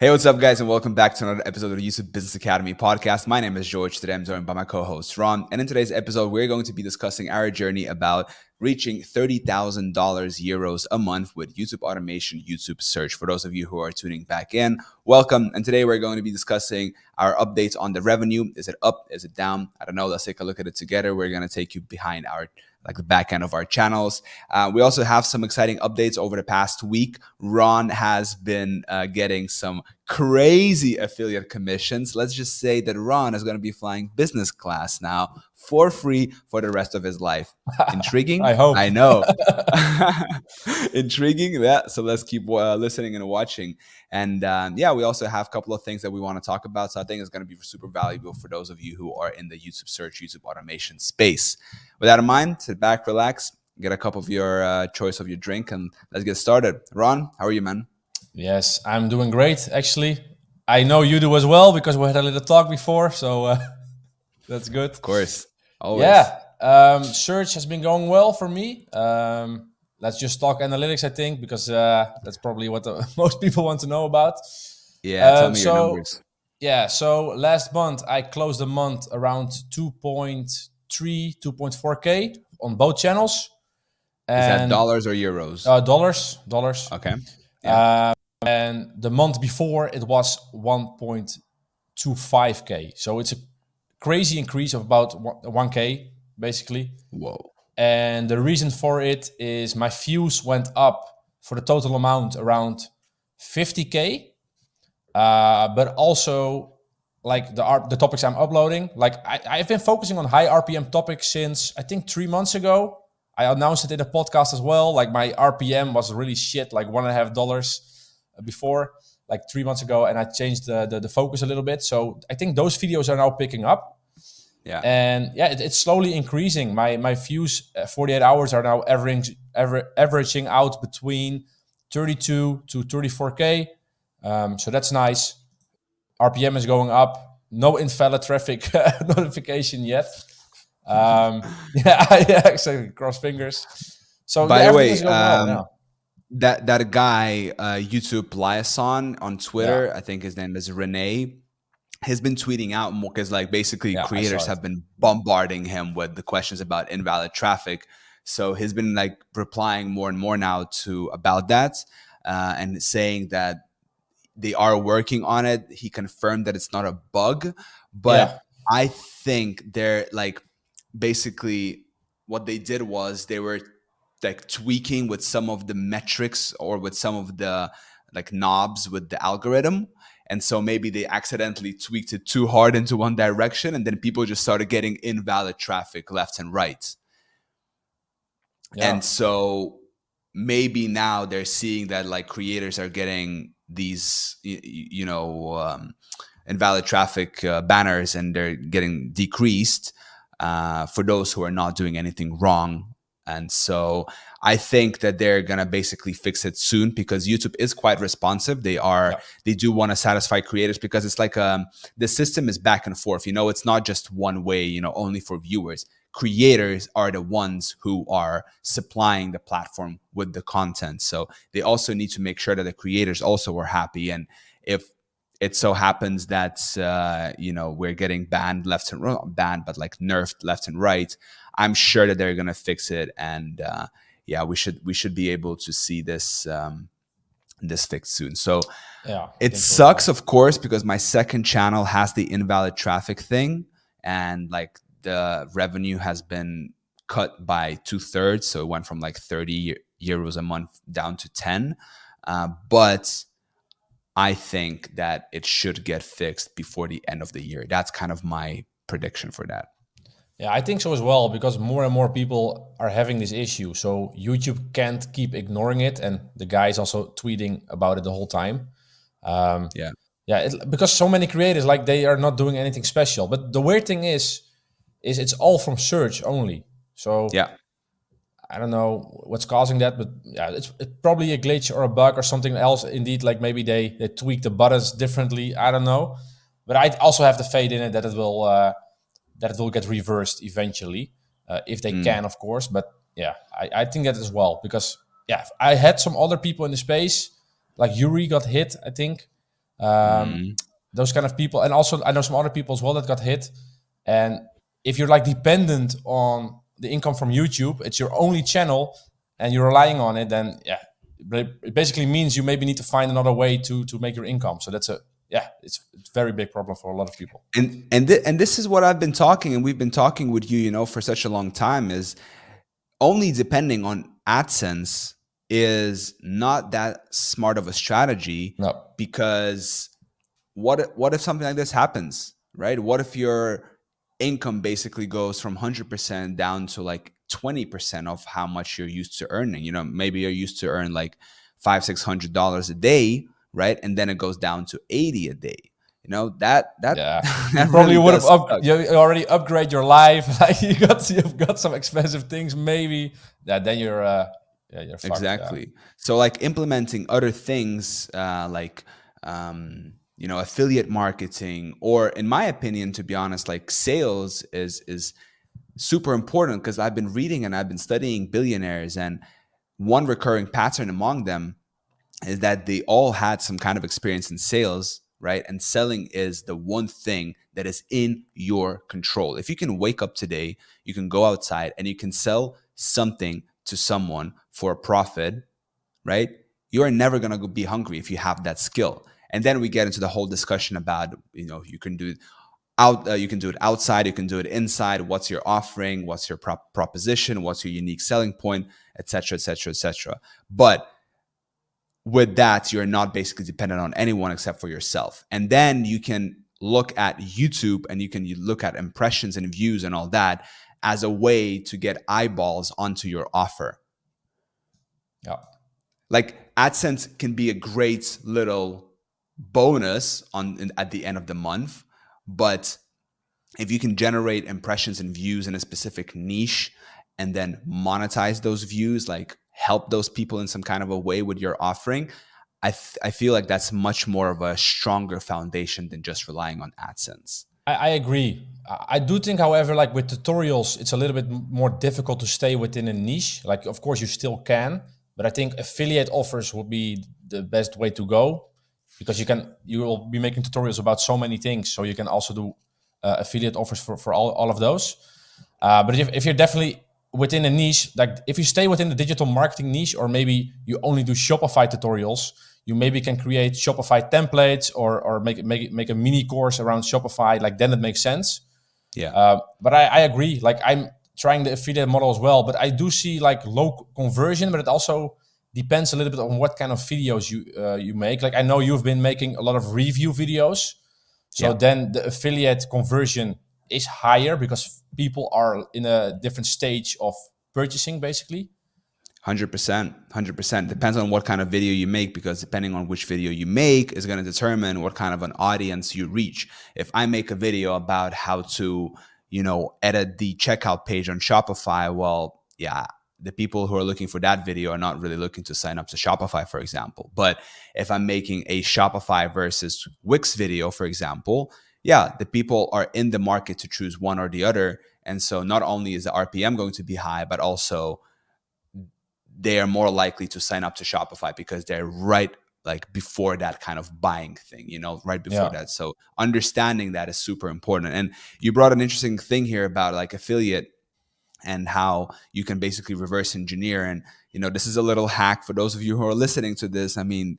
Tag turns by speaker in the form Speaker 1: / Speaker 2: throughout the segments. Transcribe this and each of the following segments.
Speaker 1: Hey, what's up, guys, and welcome back to another episode of the YouTube Business Academy podcast. My name is George. Today I'm joined by my co-host Ron, and in today's episode, we're going to be discussing our journey about reaching $30,000 a month with YouTube automation, YouTube search. For those of you who are tuning back in, welcome. And today we're going to be discussing our updates on the revenue. Is it up? Is it down? I don't know. Let's take a look at it together. We're going to take you behind the back end of our channels. We also have some exciting updates over the past week. Ron has been getting some crazy affiliate commissions. Let's just say that Ron is going to be flying business class now for free for the rest of his life. Intriguing?
Speaker 2: I hope.
Speaker 1: I know. Intriguing. Yeah. So let's keep listening and watching. And we also have a couple of things that we want to talk about. So I think it's going to be super valuable for those of you who are in the YouTube search, YouTube automation space. With that in mind, sit back, relax, get a cup of your choice of your drink, and let's get started. Ron, how are you, man?
Speaker 2: Yes, I'm doing great, actually. I know you do as well because we had a little talk before, so that's good.
Speaker 1: Of course. Always.
Speaker 2: Yeah, search has been going well for me. Let's just talk analytics, I think, because that's probably what most people want to know about.
Speaker 1: Yeah, tell me your
Speaker 2: So,
Speaker 1: numbers.
Speaker 2: yeah, so last month I closed the month around 2.3, 2.4K on both channels.
Speaker 1: Is that
Speaker 2: And
Speaker 1: dollars or euros?
Speaker 2: dollars.
Speaker 1: Okay. Yeah.
Speaker 2: And the month before it was 1.25K. So it's a crazy increase of about 1K basically.
Speaker 1: Whoa.
Speaker 2: And the reason for it is my views went up for the total amount around 50K. But also like the topics I'm uploading, like I've been focusing on high RPM topics since I think 3 months ago. I announced it in a podcast as well. Like my RPM was really shit, like $1.50 before, like 3 months ago, and I changed the focus a little bit. So I think those videos are now picking up.
Speaker 1: Yeah.
Speaker 2: And yeah, it's slowly increasing. My views 48 hours are now averaging out between 32 to 34K. So that's nice. RPM is going up. No invalid traffic notification yet. Yeah, exactly. Cross fingers. So
Speaker 1: By
Speaker 2: yeah,
Speaker 1: the
Speaker 2: everything
Speaker 1: way,
Speaker 2: is going well. Yeah,
Speaker 1: that guy, YouTube Liaison on
Speaker 2: yeah,
Speaker 1: Twitter, I think his name is Renee, has been tweeting out more because basically
Speaker 2: yeah. I saw
Speaker 1: creators
Speaker 2: it.
Speaker 1: have been bombarding him with the questions about invalid traffic. So he's been replying more and more now to about that, and saying that they are working on it. He confirmed that it's not a bug, but
Speaker 2: Yeah,
Speaker 1: I think they're basically what they did was they were tweaking with some of the metrics or with some of the knobs with the algorithm. And so maybe they accidentally tweaked it too hard into one direction, and then people just started getting invalid traffic left and right.
Speaker 2: yeah,
Speaker 1: And so maybe now they're seeing that creators are getting these invalid traffic banners, and they're getting decreased for those who are not doing anything wrong. And so I think that they're gonna basically fix it soon, because YouTube is quite responsive.
Speaker 2: yeah,
Speaker 1: They do want to satisfy creators, because it's the system is back and forth. It's not just one way. Only for viewers. Creators are the ones who are supplying the platform with the content, so they also need to make sure that the creators also are happy. And if it so happens that we're getting banned left and right, banned, but nerfed left and right, I'm sure that they're gonna fix it. And we should be able to see this fixed soon. So
Speaker 2: yeah. I
Speaker 1: it
Speaker 2: think so as
Speaker 1: sucks,
Speaker 2: well.
Speaker 1: of course, because my second channel has the invalid traffic thing, and the revenue has been cut by 2/3. So it went from 30 euros a month down to 10. But I think that it should get fixed before the end of the year. That's kind of my prediction for that.
Speaker 2: Yeah, I think so as well because more and more people are having this issue. So YouTube can't keep ignoring it, and the guy is also tweeting about it the whole time. Um,
Speaker 1: Yeah.
Speaker 2: yeah, because so many creators they are not doing anything special. But the weird thing is it's all from search only. So
Speaker 1: Yeah.
Speaker 2: I don't know what's causing that, but yeah, it's probably a glitch or a bug or something else. Indeed, maybe they tweak the buttons differently. I don't know, but I also have the faith in it that it will get reversed eventually, if they
Speaker 1: Mm.
Speaker 2: can, of course. But yeah, I think that as well because yeah, I had some other people in the space like Yuri got hit, I think, Um,
Speaker 1: Mm.
Speaker 2: those kind of people, and also I know some other people as well that got hit. And if you're like dependent on the income from YouTube, it's your only channel, and you're relying on it, then yeah, it basically means you maybe need to find another way to make your income. So that's a yeah, it's a very big problem for a lot of people.
Speaker 1: And this is what I've been talking, and we've been talking with you, for such a long time, is only depending on AdSense is not that smart of a strategy,
Speaker 2: No,
Speaker 1: because what if something like this happens, right? What if your income basically goes from 100% down to like 20% of how much you're used to earning? Maybe you're used to earn like $500-600 a day, right? And then it goes down to 80 a day. That
Speaker 2: yeah, you
Speaker 1: that
Speaker 2: probably
Speaker 1: really
Speaker 2: would have
Speaker 1: does suck.
Speaker 2: you already upgrade your life. Like you've got some expensive things, maybe. Yeah, then you're yeah, you're fucked. Yeah,
Speaker 1: Exactly. So like implementing other things, like affiliate marketing, or in my opinion, to be honest, like sales is super important, because I've been reading and I've been studying billionaires, and one recurring pattern among them is that they all had some kind of experience in sales, right? And selling is the one thing that is in your control. If you can wake up today, you can go outside and you can sell something to someone for a profit, right? You are never going to be hungry if you have that skill. And then we get into the whole discussion about, you can do it you can do it outside, you can do it inside. What's your offering? What's your proposition? What's your unique selling point, etc., etc., etc. But with that, you're not basically dependent on anyone except for yourself. And then you can look at YouTube, and you look at impressions and views and all that as a way to get eyeballs onto your offer.
Speaker 2: yeah.
Speaker 1: Like AdSense can be a great little bonus at the end of the month, but if you can generate impressions and views in a specific niche and then monetize those views, like help those people in some kind of a way with your offering, I feel like that's much more of a stronger foundation than just relying on AdSense.
Speaker 2: I agree. I do think, however, like with tutorials, it's a little bit more difficult to stay within a niche. Like, of course, you still can, but I think affiliate offers would be the best way to go, because you will be making tutorials about so many things. So you can also do affiliate offers for all of those. But if you're definitely within a niche, like if you stay within the digital marketing niche, or maybe you only do Shopify tutorials, you maybe can create Shopify templates, or make a mini course around Shopify. Like then it makes sense.
Speaker 1: Yeah.
Speaker 2: But I agree. Like I'm trying the affiliate model as well, but I do see like low conversion, but it also depends a little bit on what kind of videos you make. Like I know you've been making a lot of review videos, so
Speaker 1: Yeah.
Speaker 2: then the affiliate conversion is higher because people are in a different stage of purchasing, basically.
Speaker 1: 100%. 100%. Depends on what kind of video you make, because depending on which video you make is going to determine what kind of an audience you reach. If I make a video about how to, edit the checkout page on Shopify, well, yeah, the people who are looking for that video are not really looking to sign up to Shopify, for example. But if I'm making a Shopify versus Wix video, for example, yeah, the people are in the market to choose one or the other. And so not only is the RPM going to be high, but also they are more likely to sign up to Shopify because they're right like before that kind of buying thing, right before
Speaker 2: Yeah,
Speaker 1: that. So understanding that is super important. And you brought an interesting thing here about like affiliate and how you can basically reverse engineer. And, this is a little hack for those of you who are listening to this. I mean,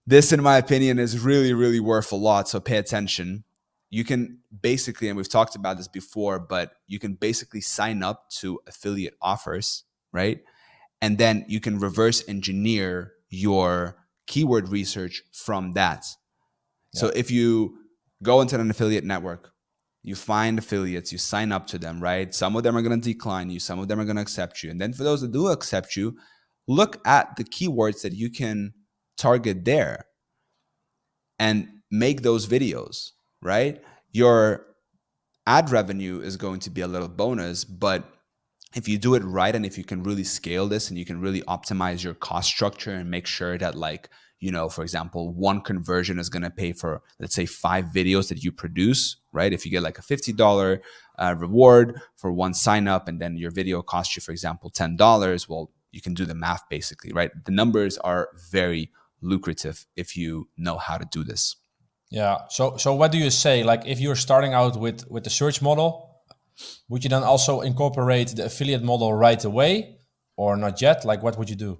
Speaker 1: this, in my opinion, is really, really worth a lot. So pay attention. You can basically, and we've talked about this before, but you can basically sign up to affiliate offers, right? And then you can reverse engineer your keyword research from that.
Speaker 2: yeah,
Speaker 1: So if you go into an affiliate network, you find affiliates, you sign up to them, right? Some of them are going to decline you, some of them are going to accept you. And then for those that do accept you, look at the keywords that you can target there and make those videos, right? Your ad revenue is going to be a little bonus, but if you do it right, and if you can really scale this and you can really optimize your cost structure and make sure that, like, for example, one conversion is going to pay for, let's say, 5 videos that you produce, right? If you get like a $50 reward for one sign up, and then your video costs you, for example, $10, well, you can do the math basically, right? The numbers are very lucrative if you know how to do this.
Speaker 2: Yeah. So what do you say? Like if you're starting out with the search model, would you then also incorporate the affiliate model right away or not yet? Like what would you do?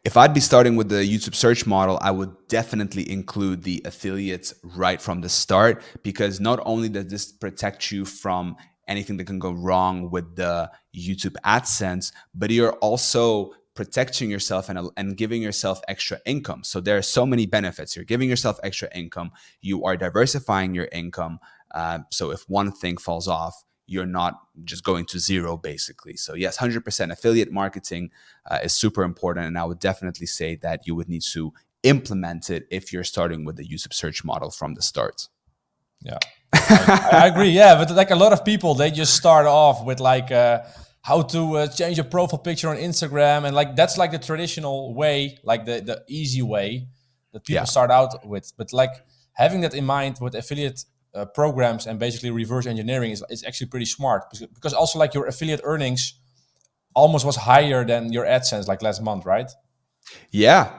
Speaker 1: If I'd be starting with the YouTube search model, I would definitely include the affiliates right from the start, because not only does this protect you from anything that can go wrong with the YouTube AdSense, but you're also protecting yourself and giving yourself extra income. So there are so many benefits. You're giving yourself extra income. You are diversifying your income. So if one thing falls off, you're not just going to zero, basically. So yes, 100% affiliate marketing is super important, and I would definitely say that you would need to implement it if you're starting with the YouTube search model from the start.
Speaker 2: Yeah, I agree. Yeah, but like a lot of people, they just start off with like how to change a profile picture on Instagram, and like that's like the traditional way, like the easy way that people
Speaker 1: Yeah.
Speaker 2: start out with. But like having that in mind with affiliate programs and basically reverse engineering is actually pretty smart, because also like your affiliate earnings almost was higher than your AdSense like last month, right?
Speaker 1: Yeah.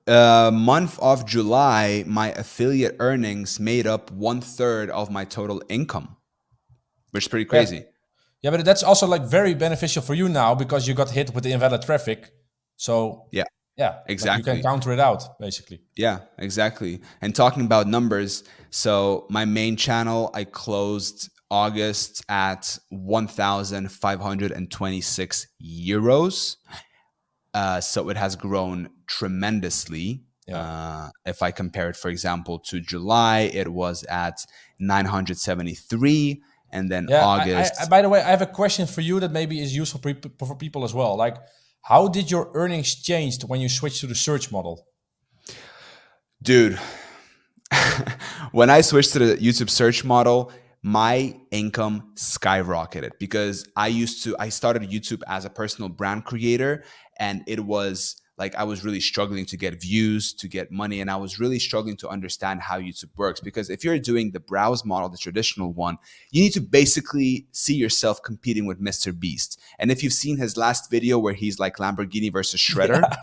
Speaker 1: Month of July, my affiliate earnings made up 1/3 of my total income, which is pretty
Speaker 2: Yeah,
Speaker 1: crazy.
Speaker 2: yeah, but that's also like very beneficial for you now because you got hit with the invalid traffic. So
Speaker 1: Yeah,
Speaker 2: yeah, like you can
Speaker 1: exactly.
Speaker 2: counter it out basically.
Speaker 1: Yeah, exactly. And talking about numbers, so my main channel, I closed August at 1,526 euros. So it has grown tremendously.
Speaker 2: Yeah.
Speaker 1: If I compare it, for example, to July, it was at 973. And then
Speaker 2: Yeah.
Speaker 1: August,
Speaker 2: By the way, I have a question for you that maybe is useful for people as well. Like, how did your earnings changed when you switched to the search model?
Speaker 1: dude, when I switched to the YouTube search model, my income skyrocketed because I started YouTube as a personal brand creator, and it was like I was really struggling to get views, to get money, and I was really struggling to understand how YouTube works. Because if you're doing the browse model, the traditional one, you need to basically see yourself competing with Mr. Beast. And if you've seen his last video where he's like Lamborghini versus Shredder,
Speaker 2: Yeah.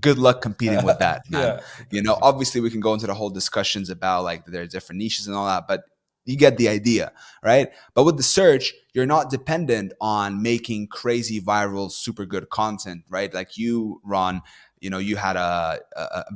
Speaker 1: good luck competing with that, man.
Speaker 2: Yeah.
Speaker 1: Obviously we can go into the whole discussions about like there are different niches and all that, but you get the idea, right? But with the search, you're not dependent on making crazy viral super good content, right? Like you, Ron, you had a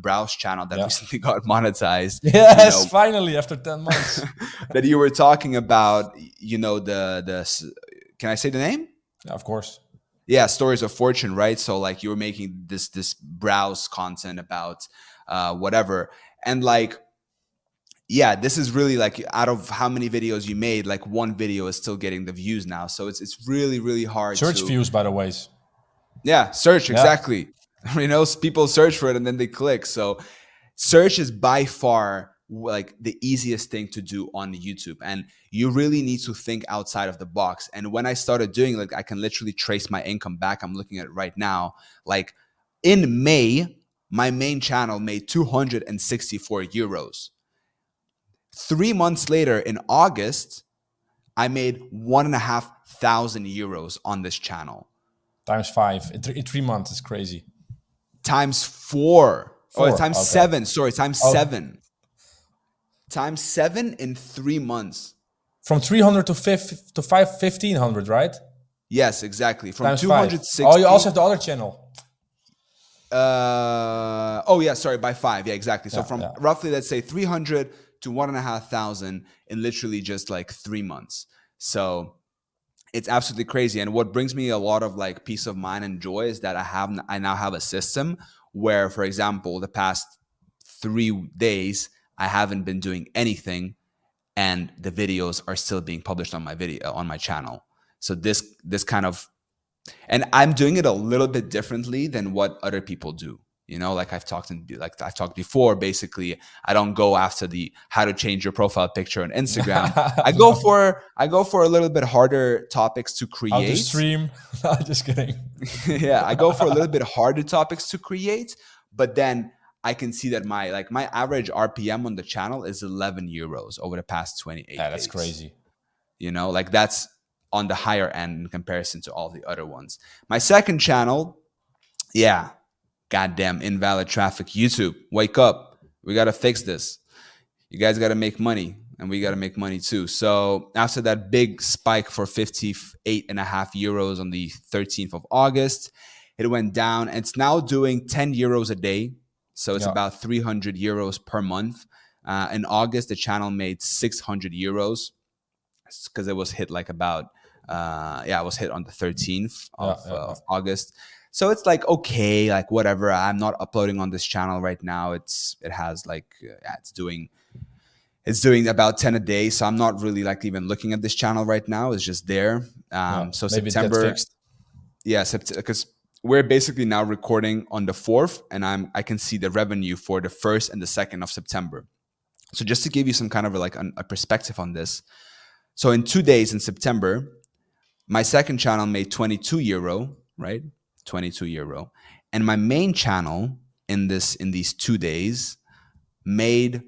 Speaker 1: browse channel that
Speaker 2: Yeah.
Speaker 1: recently got monetized, you
Speaker 2: Yes.
Speaker 1: know
Speaker 2: Finally, after 10 months.
Speaker 1: that you were talking about, can I say the name?
Speaker 2: Yeah, of course.
Speaker 1: Yeah, stories of fortune, right? So like you were making this browse content about whatever, and like, yeah, this is really like out of how many videos you made, like one video is still getting the views now. So it's really really hard
Speaker 2: Search
Speaker 1: to,
Speaker 2: views, by the ways.
Speaker 1: yeah, search
Speaker 2: Yeah.
Speaker 1: exactly. People search for it and then they click. So search is by far like the easiest thing to do on YouTube, and you really need to think outside of the box. And when I started doing, like, I can literally trace my income back. I'm looking at it right now. Like in May, my main channel made 264 euros. 3 months later, in August, I made 1,500 euros on this channel.
Speaker 2: Times five in 3 months is crazy.
Speaker 1: Times four. Oh,
Speaker 2: Four.
Speaker 1: times
Speaker 2: Okay.
Speaker 1: seven. Sorry, times
Speaker 2: Oh,
Speaker 1: seven. Times seven in 3 months.
Speaker 2: from 300 to 1500, right?
Speaker 1: Yes, exactly. From
Speaker 2: Times five. Oh, you also have
Speaker 1: 260.
Speaker 2: the other channel.
Speaker 1: Oh yeah, sorry, by five. Yeah, exactly. So
Speaker 2: Yeah.
Speaker 1: from
Speaker 2: Yeah.
Speaker 1: roughly, let's say 300 to 1,500 in literally just like 3 months. So it's absolutely crazy. And what brings me a lot of like peace of mind and joy is that I now have a system where, for example, the past 3 days I haven't been doing anything, and the videos are still being published on my channel. So this kind of, and I'm doing it a little bit differently than what other people do. Like I've talked before. Basically, I don't go after the how to change your profile picture on Instagram.
Speaker 2: No.
Speaker 1: I go for a little bit harder topics to
Speaker 2: How to
Speaker 1: create.
Speaker 2: stream. No, just kidding.
Speaker 1: Yeah, I go for a little bit harder topics to create, but then I can see that my average RPM on the channel is 11 euros over the past 28
Speaker 2: Yeah, that's
Speaker 1: days.
Speaker 2: crazy.
Speaker 1: Like that's on the higher end in comparison to all the other ones. My second channel, yeah, goddamn invalid traffic. YouTube, wake up. We got to fix this. You guys got to make money, and we got to make money too. So after that big spike for 58.5 euros on the 13th of August, it went down. And it's now doing 10 euros a day. So it's
Speaker 2: Yeah.
Speaker 1: about 300 euros per month. In August, the channel made 600 euros because it was hit like about, it was hit on the 13th
Speaker 2: Yeah.
Speaker 1: of,
Speaker 2: Yeah.
Speaker 1: uh,
Speaker 2: Yeah.
Speaker 1: of August. So it's like, okay, like whatever. I'm not uploading on this channel right now. It has like, it's doing about 10 a day. So I'm not really like even looking at this channel right now. It's just there.
Speaker 2: Yeah.
Speaker 1: So
Speaker 2: Maybe it gets
Speaker 1: September,
Speaker 2: fixed.
Speaker 1: yeah, because we're basically now recording on the 4th, and I can see the revenue for the 1st and the 2nd of September. So just to give you some kind of like a perspective on this. So in 2 days in September, my second channel made 22 euro, right? 22 euro. And my main channel in these 2 days made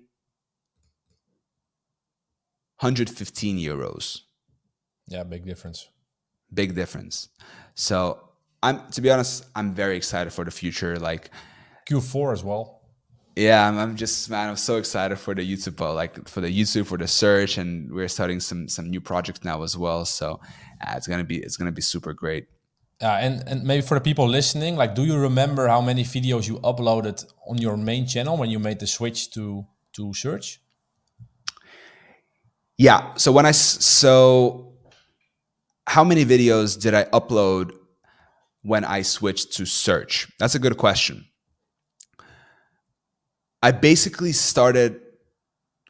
Speaker 1: 115 euros.
Speaker 2: Yeah, big difference.
Speaker 1: Big difference. So I'm to be honest, I'm very excited for the future. Like,
Speaker 2: Q4 as well.
Speaker 1: yeah, I'm just man, I'm so excited for the YouTube, like for the YouTube, for the search, and we're starting some new projects now as well. So it's gonna be super great.
Speaker 2: And maybe for the people listening, like, do you remember how many videos you uploaded on your main channel when you made the switch to search?
Speaker 1: Yeah. So how many videos did I upload when I switched to search? That's a good question. I basically started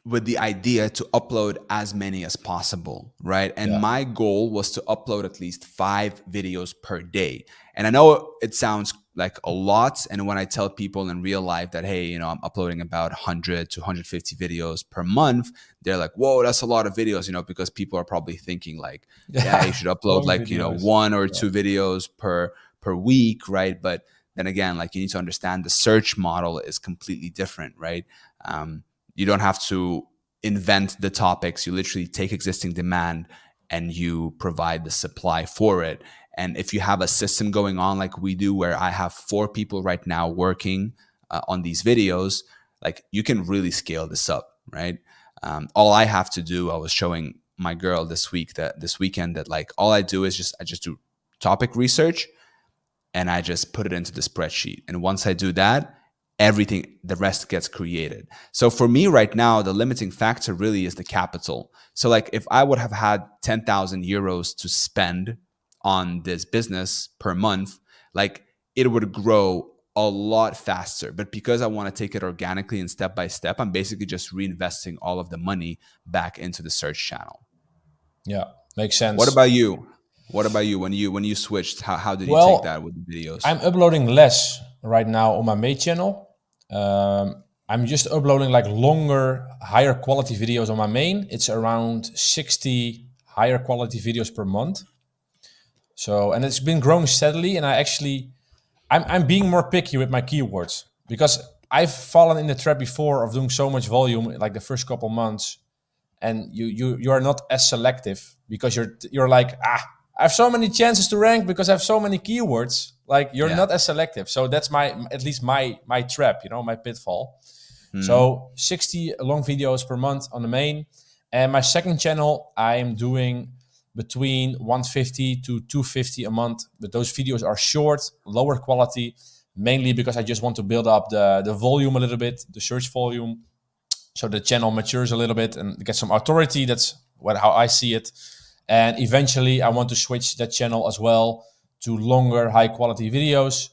Speaker 1: with the idea to upload as many as possible, right? And
Speaker 2: Yeah.
Speaker 1: my goal was to upload at least 5 videos per day. And I know it sounds like a lot. And when I tell people in real life that, hey, I'm uploading about 100 to 150 videos per month, they're like, whoa, that's a lot of videos, because people are probably thinking like, yeah, you
Speaker 2: Yeah.
Speaker 1: should upload
Speaker 2: Long
Speaker 1: like,
Speaker 2: videos.
Speaker 1: one or
Speaker 2: Yeah.
Speaker 1: two videos per week, right? But then again, like you need to understand the search model is completely different, right? You don't have to invent the topics. You literally take existing demand and you provide the supply for it. And if you have a system going on like we do, where I have 4 people right now working on these videos, like you can really scale this up, right? All I have to do, I was showing my girl this weekend that like all I do is I just do topic research and I just put it into the spreadsheet. And once I do that, everything, the rest gets created. So for me right now, the limiting factor really is the capital. So like if I would have had 10,000 euros to spend on this business per month, like it would grow a lot faster. But because I want to take it organically and step by step, I'm basically just reinvesting all of the money back into the search channel.
Speaker 2: Yeah. Makes
Speaker 1: What
Speaker 2: sense.
Speaker 1: about you? What about you when you switched? How did you take that
Speaker 2: Well,
Speaker 1: with the videos?
Speaker 2: I'm uploading less right now on my main channel. I'm just uploading like longer, higher quality videos on my main. It's around 60 higher quality videos per month. So, and it's been growing steadily. And I'm being more picky with my keywords because I've fallen in the trap before of doing so much volume, like the first couple months, and you are not as selective because you're like, I have so many chances to rank because I have so many keywords. Like you're
Speaker 1: Yeah.
Speaker 2: not as selective. So that's at least my trap, my pitfall.
Speaker 1: Hmm.
Speaker 2: So 60 long videos per month on the main. And my second channel, I am doing between 150 to 250 a month. But those videos are short, lower quality, mainly because I just want to build up the volume a little bit, the search volume, so the channel matures a little bit and get some authority. That's how I see it. And eventually, I want to switch that channel as well to longer, high quality videos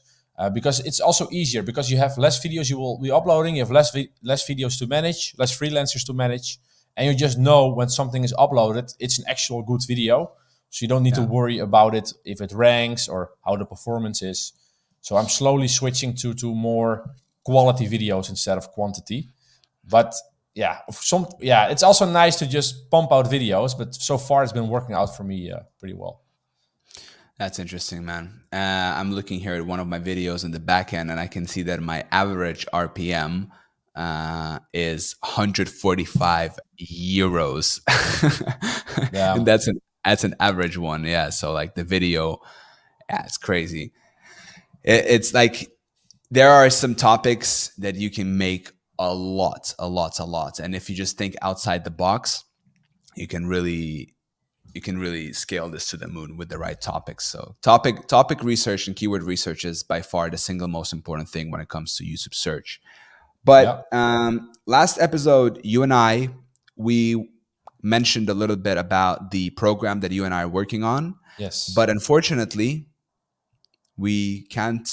Speaker 2: because it's also easier because you have less videos you will be uploading. You have less videos to manage, less freelancers to manage, and you just know when something is uploaded, it's an actual good video. So you don't need to
Speaker 1: Yeah.
Speaker 2: worry about it if it ranks or how the performance is. So I'm slowly switching to more quality videos instead of quantity. But it's also nice to just pump out videos. But so far, it's been working out for me pretty well.
Speaker 1: That's interesting, man. I'm looking here at one of my videos in the back end, and I can see that my average RPM is 145 euros, and
Speaker 2: Yeah,
Speaker 1: that's an average one. Yeah. So like the video, yeah, it's crazy. It's like there are some topics that you can make a lot. And if you just think outside the box, you can really scale this to the moon with the right topics. So topic research and keyword research is by far the single most important thing when it comes to YouTube search.
Speaker 2: Yeah.
Speaker 1: But last episode, you and I, we mentioned a little bit about the program that you and I are working on.
Speaker 2: Yes.
Speaker 1: But unfortunately, we can't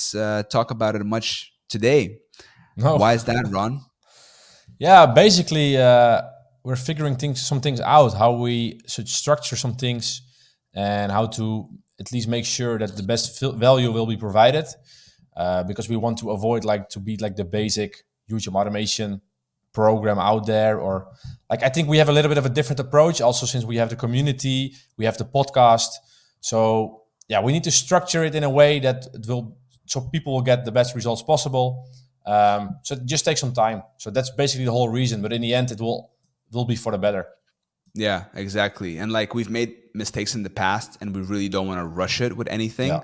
Speaker 1: talk about it much today.
Speaker 2: No.
Speaker 1: Why is that, Ron?
Speaker 2: Yeah, basically, we're figuring some things out, how we should structure some things, and how to at least make sure that the best value will be provided. Because we want to avoid like to be like the basic YouTube automation program out there, or like I think we have a little bit of a different approach. Also, since we have the community, we have the podcast, so yeah, we need to structure it in a way that it will so people will get the best results possible. So it just takes some time. So that's basically the whole reason. But in the end, it will be for the better.
Speaker 1: Yeah, exactly. And like we've made mistakes in the past and we really don't want to rush it with
Speaker 2: Yeah.
Speaker 1: anything.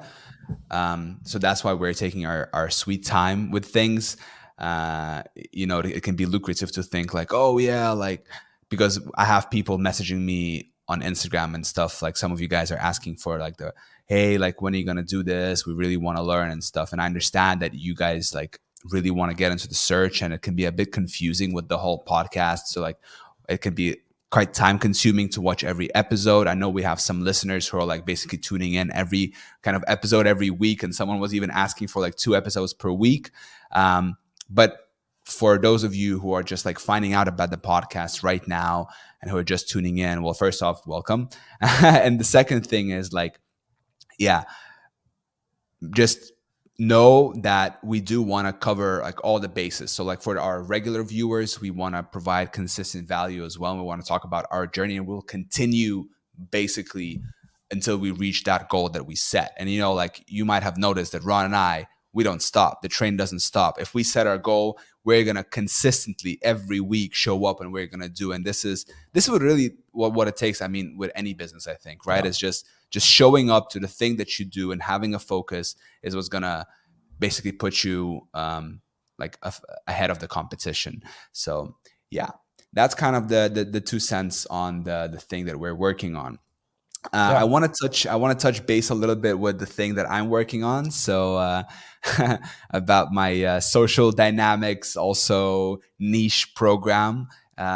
Speaker 1: So that's why we're taking our sweet time with things. It can be lucrative to think like, oh yeah, like because I have people messaging me on Instagram and stuff. Like some of you guys are asking for like the hey, like when are you gonna do this? We really want to learn and stuff. And I understand that you guys like really want to get into the search, and it can be a bit confusing with the whole podcast. So like it can be quite time consuming to watch every episode. I know we have some listeners who are like basically tuning in every kind of episode every week, and someone was even asking for like 2 episodes per week. But for those of you who are just like finding out about the podcast right now and who are just tuning in, well, first off, welcome. And the second thing is like, yeah, just know that we do want to cover like all the bases. So like for our regular viewers, we want to provide consistent value as well. And we want to talk about our journey, and we'll continue basically until we reach that goal that we set. And like you might have noticed that Ron and I, we don't stop. The train doesn't stop. If we set our goal, we're gonna consistently every week show up, and we're gonna do. And this is what really what it takes. I mean, with any business, I think, right?
Speaker 2: Yeah.
Speaker 1: It's just showing up to the thing that you do and having a focus is what's gonna basically put you like ahead of the competition. So yeah, that's kind of the 2 cents on the thing that we're working on. I
Speaker 2: Yeah.
Speaker 1: want to touch base a little bit with the thing that I'm working on. So about my social dynamics, also niche program.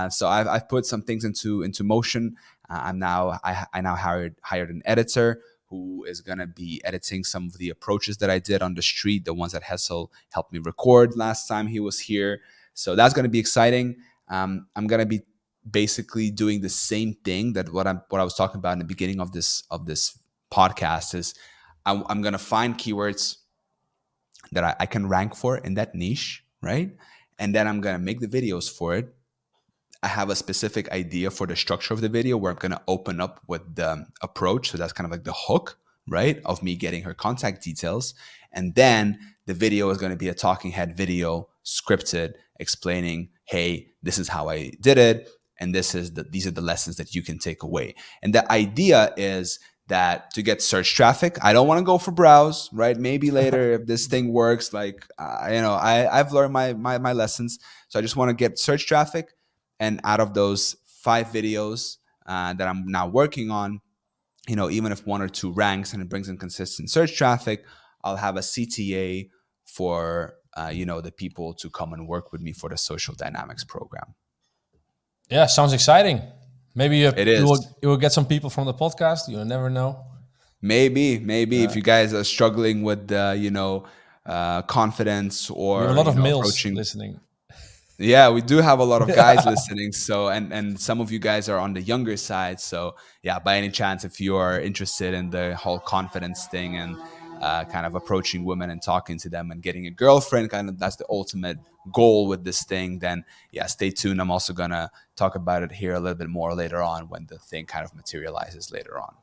Speaker 1: So I've put some things into motion. I now hired an editor who is gonna be editing some of the approaches that I did on the street, the ones that Hessel helped me record last time he was here. So that's gonna be exciting. I'm gonna be basically doing the same thing that what I was talking about in the beginning of this podcast is I'm gonna find keywords that I can rank for in that niche, right? And then I'm gonna make the videos for it. I have a specific idea for the structure of the video where I'm going to open up with the approach. So that's kind of like the hook, right? Of me getting her contact details. And then the video is going to be a talking head video, scripted, explaining, hey, this is how I did it. And these are the lessons that you can take away. And the idea is that to get search traffic, I don't want to go for browse, right? Maybe later if this thing works, like I've learned my lessons. So I just want to get search traffic. And out of those 5 videos that I'm now working on, even if 1 or 2 ranks and it brings in consistent search traffic, I'll have a CTA for the people to come and work with me for the social dynamics program.
Speaker 2: Yeah. Sounds exciting. Maybe
Speaker 1: It
Speaker 2: you
Speaker 1: is.
Speaker 2: will get some people from the podcast. You never know.
Speaker 1: Maybe if
Speaker 2: Yeah.
Speaker 1: you guys are struggling with the confidence
Speaker 2: We have a
Speaker 1: or
Speaker 2: lot of males
Speaker 1: approaching.
Speaker 2: listening.
Speaker 1: Yeah, we do have a lot of guys listening. So, and some of you guys are on the younger side. So, yeah, by any chance, if you are interested in the whole confidence thing and kind of approaching women and talking to them and getting a girlfriend, kind of that's the ultimate goal with this thing, then yeah, stay tuned. I'm also gonna talk about it here a little bit more later on when the thing kind of materializes later on,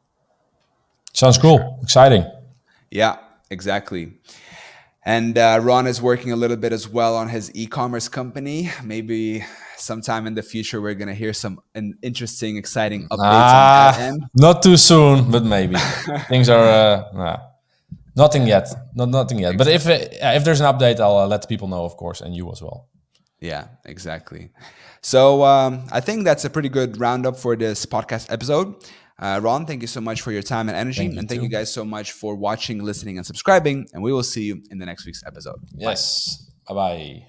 Speaker 2: Sounds
Speaker 1: for sure.
Speaker 2: cool. Exciting.
Speaker 1: Yeah, exactly. And Ron is working a little bit as well on his e-commerce company. Maybe sometime in the future, we're going to hear some interesting, exciting updates on that end.
Speaker 2: Not too soon, but maybe things are. Nah. Nothing yet. Nothing yet. But if there's an update, I'll let people know, of course, and you as well.
Speaker 1: Yeah, exactly. So I think that's a pretty good roundup for this podcast episode. Ron, thank you so much for your time and energy.
Speaker 2: Thank you
Speaker 1: And thank
Speaker 2: too.
Speaker 1: you guys so much for watching, listening, and subscribing. And we will see you in the next week's episode. Bye.
Speaker 2: Yes. Bye bye.